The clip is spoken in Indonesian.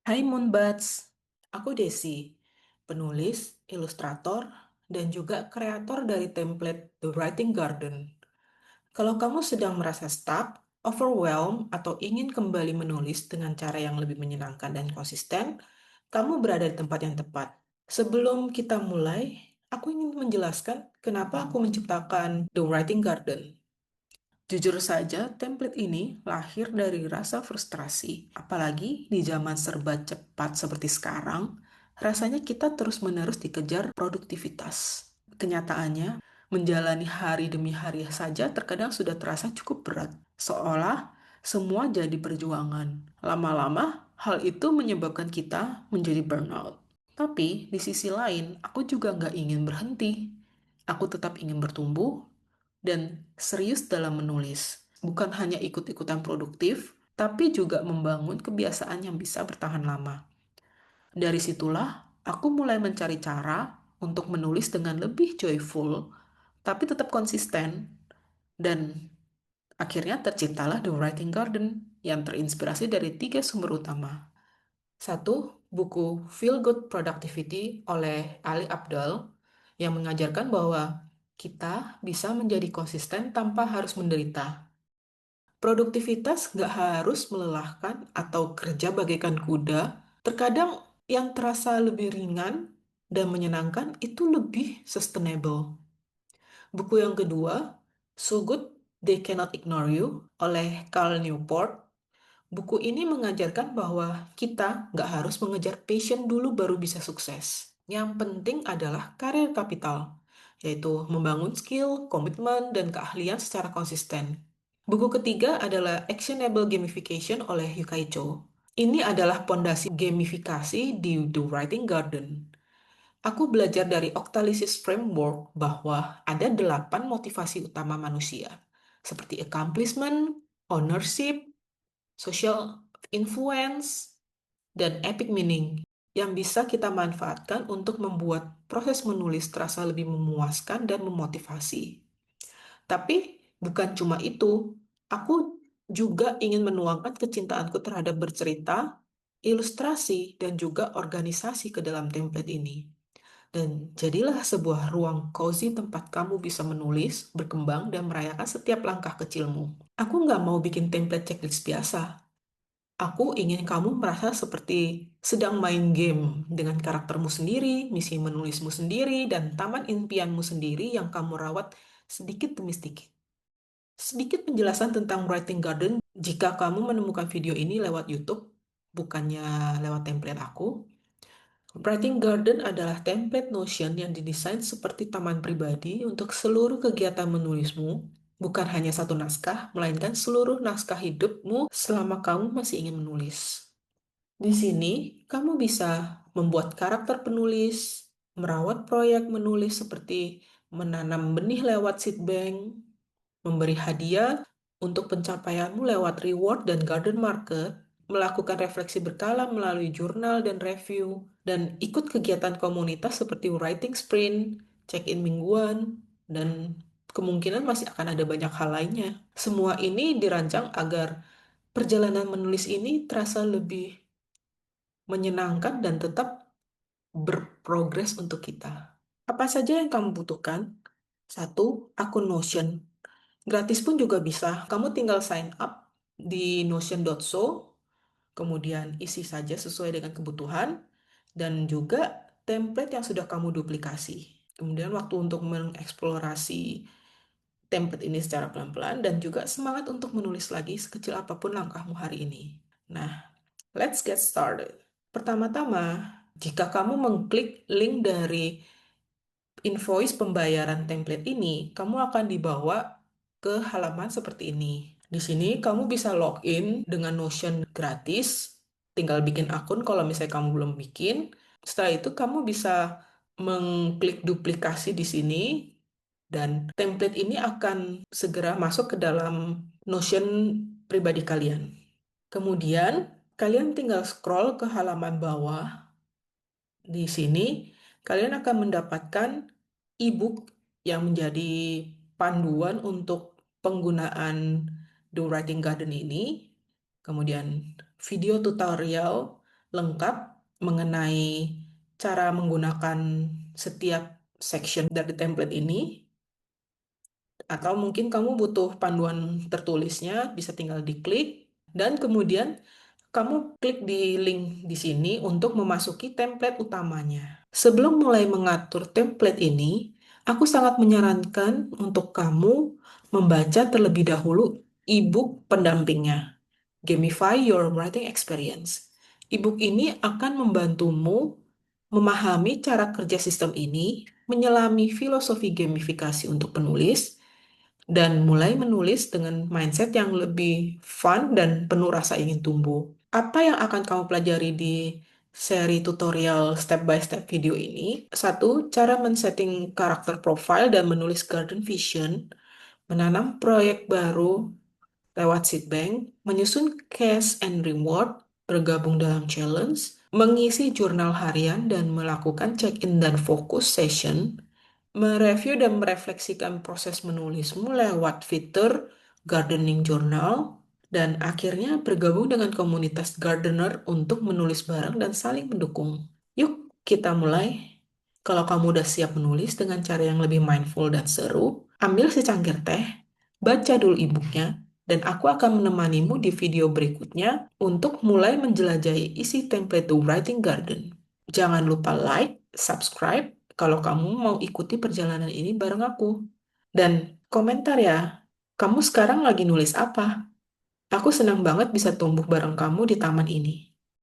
Hai Moonbuds, aku Desi, penulis, ilustrator, dan juga kreator dari template The Writing Garden. Kalau kamu sedang merasa stuck, overwhelmed, atau ingin kembali menulis dengan cara yang lebih menyenangkan dan konsisten, kamu berada di tempat yang tepat. Sebelum kita mulai, aku ingin menjelaskan kenapa aku menciptakan The Writing Garden. Jujur saja, template ini lahir dari rasa frustrasi. Apalagi di zaman serba cepat seperti sekarang, rasanya kita terus-menerus dikejar produktivitas. Kenyataannya, menjalani hari demi hari saja terkadang sudah terasa cukup berat. Seolah semua jadi perjuangan. Lama-lama, hal itu menyebabkan kita menjadi burnout. Tapi di sisi lain, aku juga nggak ingin berhenti. Aku tetap ingin bertumbuh dan serius dalam menulis. Bukan hanya ikut-ikutan produktif, tapi juga membangun kebiasaan yang bisa bertahan lama. Dari situlah, aku mulai mencari cara untuk menulis dengan lebih joyful, tapi tetap konsisten. Dan akhirnya terciptalah The Writing Garden yang terinspirasi dari tiga sumber utama. Satu, buku Feel Good Productivity oleh Ali Abdaal yang mengajarkan bahwa kita bisa menjadi konsisten tanpa harus menderita. Produktivitas nggak harus melelahkan atau kerja bagaikan kuda. Terkadang yang terasa lebih ringan dan menyenangkan itu lebih sustainable. Buku yang kedua, So Good They Cannot Ignore You oleh Cal Newport. Buku ini mengajarkan bahwa kita nggak harus mengejar passion dulu baru bisa sukses. Yang penting adalah karir kapital, yaitu membangun skill, komitmen, dan keahlian secara konsisten. Buku ketiga adalah Actionable Gamification oleh Yukai Cho. Ini adalah pondasi gamifikasi di The Writing Garden. Aku belajar dari Octalysis Framework bahwa ada 8 motivasi utama manusia, seperti accomplishment, ownership, social influence, dan epic meaning yang bisa kita manfaatkan untuk membuat proses menulis terasa lebih memuaskan dan memotivasi. Tapi bukan cuma itu, aku juga ingin menuangkan kecintaanku terhadap bercerita, ilustrasi, dan juga organisasi ke dalam template ini. Dan jadilah sebuah ruang cozy tempat kamu bisa menulis, berkembang, dan merayakan setiap langkah kecilmu. Aku nggak mau bikin template checklist biasa. Aku ingin kamu merasa seperti sedang main game dengan karaktermu sendiri, misi menulismu sendiri, dan taman impianmu sendiri yang kamu rawat sedikit demi sedikit. Sedikit penjelasan tentang Writing Garden jika kamu menemukan video ini lewat YouTube, bukannya lewat template aku. Writing Garden adalah template Notion yang didesain seperti taman pribadi untuk seluruh kegiatan menulismu, bukan hanya satu naskah, melainkan seluruh naskah hidupmu selama kamu masih ingin menulis. Di sini, kamu bisa membuat karakter penulis, merawat proyek menulis seperti menanam benih lewat seed bank, memberi hadiah untuk pencapaianmu lewat reward dan garden market, melakukan refleksi berkala melalui jurnal dan review, dan ikut kegiatan komunitas seperti writing sprint, check-in mingguan, dan kemungkinan masih akan ada banyak hal lainnya. Semua ini dirancang agar perjalanan menulis ini terasa lebih menyenangkan dan tetap berprogres untuk kita. Apa saja yang kamu butuhkan? Satu, akun Notion. Gratis pun juga bisa. Kamu tinggal sign up di notion.so, kemudian isi saja sesuai dengan kebutuhan, dan juga template yang sudah kamu duplikasi. Kemudian waktu untuk mengeksplorasi template ini secara pelan-pelan, dan juga semangat untuk menulis lagi sekecil apapun langkahmu hari ini. Nah, let's get started. Pertama-tama, jika kamu mengklik link dari invoice pembayaran template ini, kamu akan dibawa ke halaman seperti ini. Di sini kamu bisa login dengan Notion gratis, tinggal bikin akun kalau misalnya kamu belum bikin. Setelah itu kamu bisa mengklik duplikasi di sini dan template ini akan segera masuk ke dalam Notion pribadi kalian. Kemudian kalian tinggal scroll ke halaman bawah. Di sini, kalian akan mendapatkan e-book yang menjadi panduan untuk penggunaan The Writing Garden ini, kemudian video tutorial lengkap mengenai cara menggunakan setiap section dari template ini, atau mungkin kamu butuh panduan tertulisnya, bisa tinggal diklik, dan kemudian kamu klik di link di sini untuk memasuki template utamanya. Sebelum mulai mengatur template ini, aku sangat menyarankan untuk kamu membaca terlebih dahulu e-book pendampingnya, Gamify Your Writing Experience. E-book ini akan membantumu memahami cara kerja sistem ini, menyelami filosofi gamifikasi untuk penulis, dan mulai menulis dengan mindset yang lebih fun dan penuh rasa ingin tumbuh. Apa yang akan kamu pelajari di seri tutorial step by step video ini? Satu, cara men-setting karakter profile dan menulis garden vision, menanam proyek baru lewat seedbank, menyusun cash and reward, bergabung dalam challenge, mengisi jurnal harian dan melakukan check-in dan fokus session, mereview dan merefleksikan proses menulismu lewat fitur gardening journal, dan akhirnya bergabung dengan komunitas gardener untuk menulis bareng dan saling mendukung. Yuk, kita mulai. Kalau kamu udah siap menulis dengan cara yang lebih mindful dan seru, ambil secangkir teh, baca dulu e-booknya, dan aku akan menemanimu di video berikutnya untuk mulai menjelajahi isi template The Writing Garden. Jangan lupa like, subscribe kalau kamu mau ikuti perjalanan ini bareng aku. Dan komentar ya, kamu sekarang lagi nulis apa? Aku senang banget bisa tumbuh bareng kamu di taman ini.